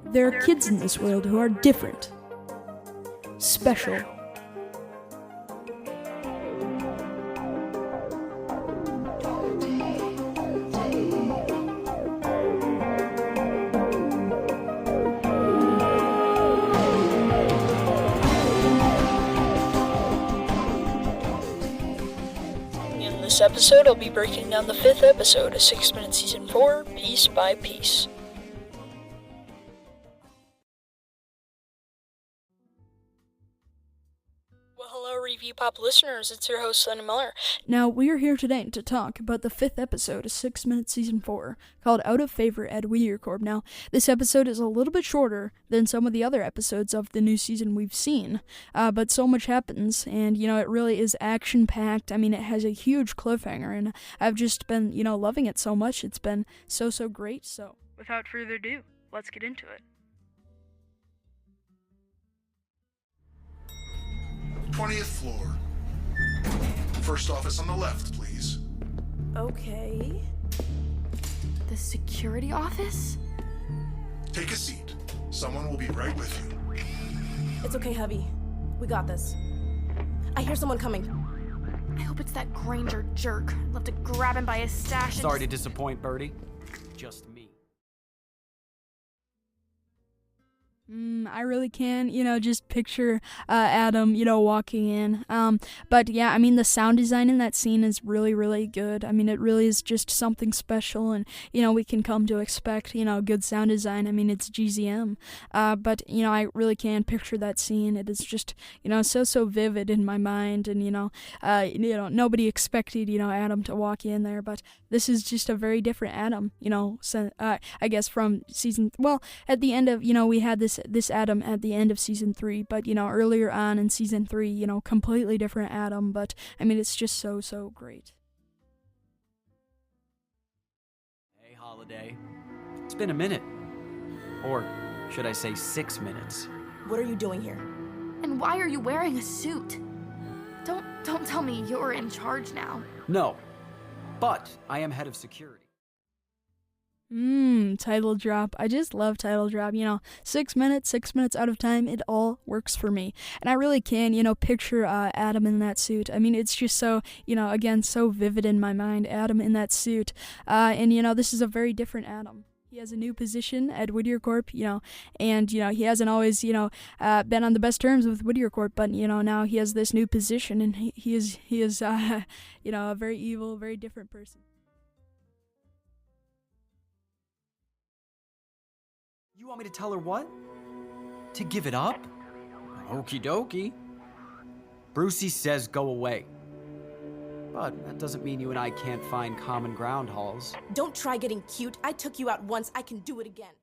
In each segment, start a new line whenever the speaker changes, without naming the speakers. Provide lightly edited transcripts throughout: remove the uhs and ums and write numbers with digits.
There are kids in this world who are different, special. In this episode, I'll be breaking down the 5th episode of 6 Minute Season 4, piece by piece. Well, hello, Review Pop listeners. It's your host, Landon Mueller. Now, we are here today to talk about the 5th episode of 6 Minute Season 4, called Out of Favor at Whittier Corp. Now, this episode is a little bit shorter than some of the other episodes of the new season we've seen, but so much happens, and, it really is action-packed. I mean, it has a huge cliffhanger, and I've just been, loving it so much. It's been so great, so without further ado, let's get into it.
20th floor. First office on the left, please.
Okay. The security office?
Take a seat. Someone will be right with you.
It's okay, hubby. We got this. I hear someone coming.
I hope it's that Granger jerk. I'd love to grab him by his stash and
Sorry to disappoint, Birdie. Just me.
I really can, just picture Adam, walking in. But yeah, I mean, the sound design in that scene is really good. I mean, it really is just something special, and, we can come to expect, good sound design. I mean, it's GZM. But, I really can picture that scene. It is just, so vivid in my mind, and, nobody expected, Adam to walk in there, but this is just a very different Adam, I guess from season, at the end of, we had this Adam at the end of season 3, but earlier on in season 3, completely different Adam, but I mean, it's just so great.
Hey, Holiday. It's been a minute. Or should I say 6 minutes?
What are you doing here?
And why are you wearing a suit? Don't tell me you're in charge now.
No. But I am head of security.
Title drop. I just love title drop. 6 minutes out of time, it all works for me. And I really can, picture Adam in that suit. I mean, it's just so, again, so vivid in my mind, Adam in that suit. And, this is a very different Adam. He has a new position at Whittier Corp, and, he hasn't always, been on the best terms with Whittier Corp, but, now he has this new position, and he is, a very evil, very different person.
You want me to tell her what? To give it up? Okie dokie. Brucey says go away. But that doesn't mean you and I can't find common ground, Halls.
Don't try getting cute. I took you out once. I can do it again.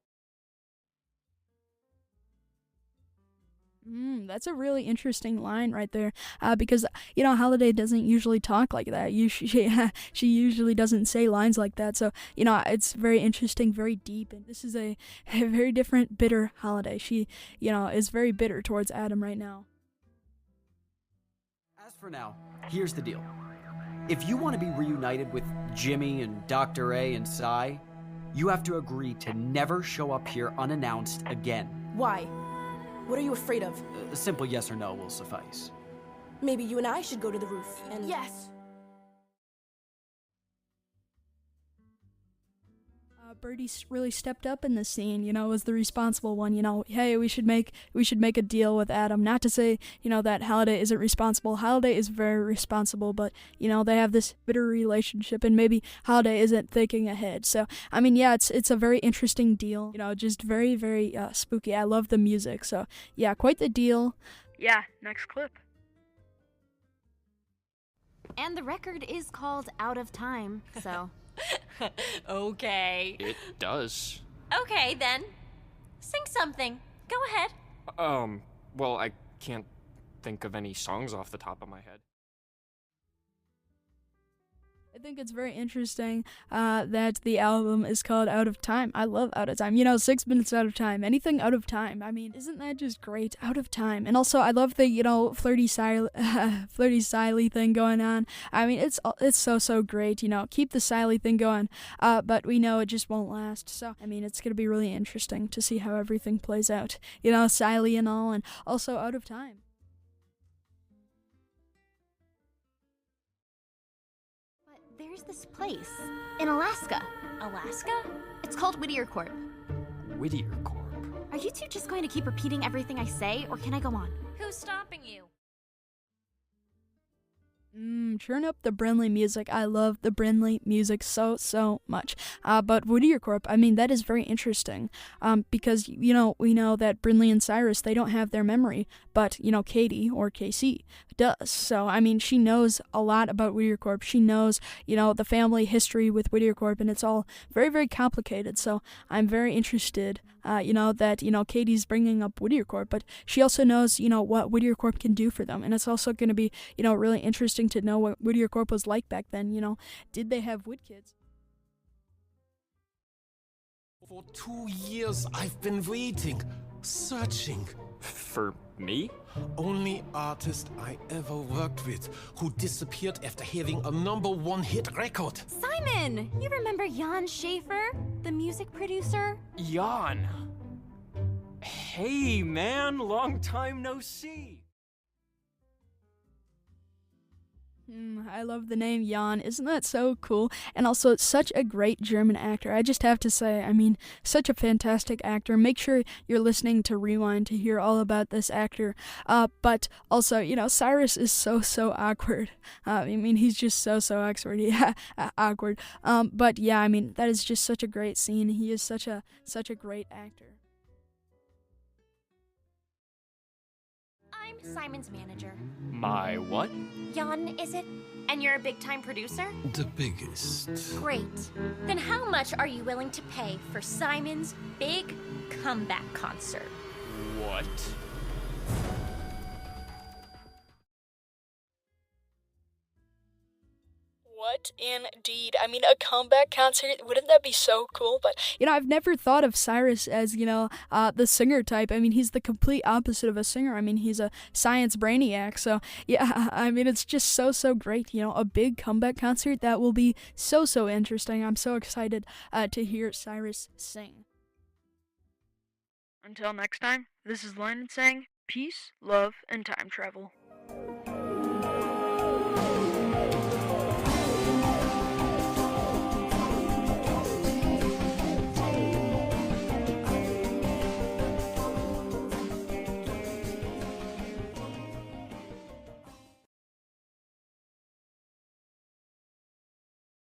That's a really interesting line right there, because, Holiday doesn't usually talk like that. She usually doesn't say lines like that, so, it's very interesting, very deep, and this is a very different, bitter Holiday. She, is very bitter towards Adam right now.
As for now, here's the deal. If you want to be reunited with Jimmy and Dr. A and Cy, you have to agree to never show up here unannounced again.
Why? What are you afraid of?
A simple yes or no will suffice.
Maybe you and I should go to the roof and...
Yes.
Birdie really stepped up in this scene, was the responsible one, hey, we should make a deal with Adam. Not to say, that Holiday isn't responsible. Holiday is very responsible, but, they have this bitter relationship, and maybe Holiday isn't thinking ahead. So, I mean, yeah, it's a very interesting deal, just very, very spooky. I love the music, so, yeah, quite the deal. Yeah, next clip.
And the record is called Out of Time, so...
Okay.
It does.
Okay, then. Sing something. Go ahead.
Well, I can't think of any songs off the top of my head.
I think it's very interesting that the album is called Out of Time. I love Out of Time. 6 minutes out of time. Anything out of time. I mean, isn't that just great? Out of time. And also, I love the, flirty siley thing going on. I mean, it's so great. Keep the siley thing going. But we know it just won't last. So, I mean, it's going to be really interesting to see how everything plays out. Siley and all, and also Out of Time.
There's this place in Alaska.
Alaska?
It's called Whittier Corp.
Whittier Corp.
Are you two just going to keep repeating everything I say, or can I go on?
Who's stopping you?
Turn up the Brinley music. I love the Brinley music so much. But Whittier Corp, I mean, that is very interesting. Because, we know that Brinley and Cyrus, they don't have their memory. But, Katie, or KC, does. So, I mean, she knows a lot about Whittier Corp. She knows, the family history with Whittier Corp, and it's all very, very complicated. So, I'm very interested, that, Katie's bringing up Whittier Corp, but she also knows, what Whittier Corp can do for them. And it's also going to be, really interesting to know what Whittier Corp was like back then. Did they have wood kids?
For 2 years I've been waiting, searching.
For me?
Only artist I ever worked with who disappeared after having a #1 hit record.
Simon! You remember Jan Schaefer, the music producer?
Jan. Hey, man, long time no see.
I love the name Jan. Isn't that so cool? And also, such a great German actor. I just have to say, I mean, such a fantastic actor. Make sure you're listening to Rewind to hear all about this actor. But also, Cyrus is so awkward. I mean, he's just so awkward. Yeah, awkward. But yeah, I mean, that is just such a great scene. He is such a great actor.
I'm Simon's manager.
My what?
Jan, is it? And you're a big-time producer?
The biggest.
Great. Then how much are you willing to pay for Simon's big comeback concert?
What?
What indeed? I mean, a comeback concert, wouldn't that be so cool? But, I've never thought of Cyrus as, the singer type. I mean, he's the complete opposite of a singer. I mean, he's a science brainiac. So, yeah, I mean, it's just so great. A big comeback concert, that will be so interesting. I'm so excited to hear Cyrus sing. Until next time, this is Landon saying peace, love, and time travel.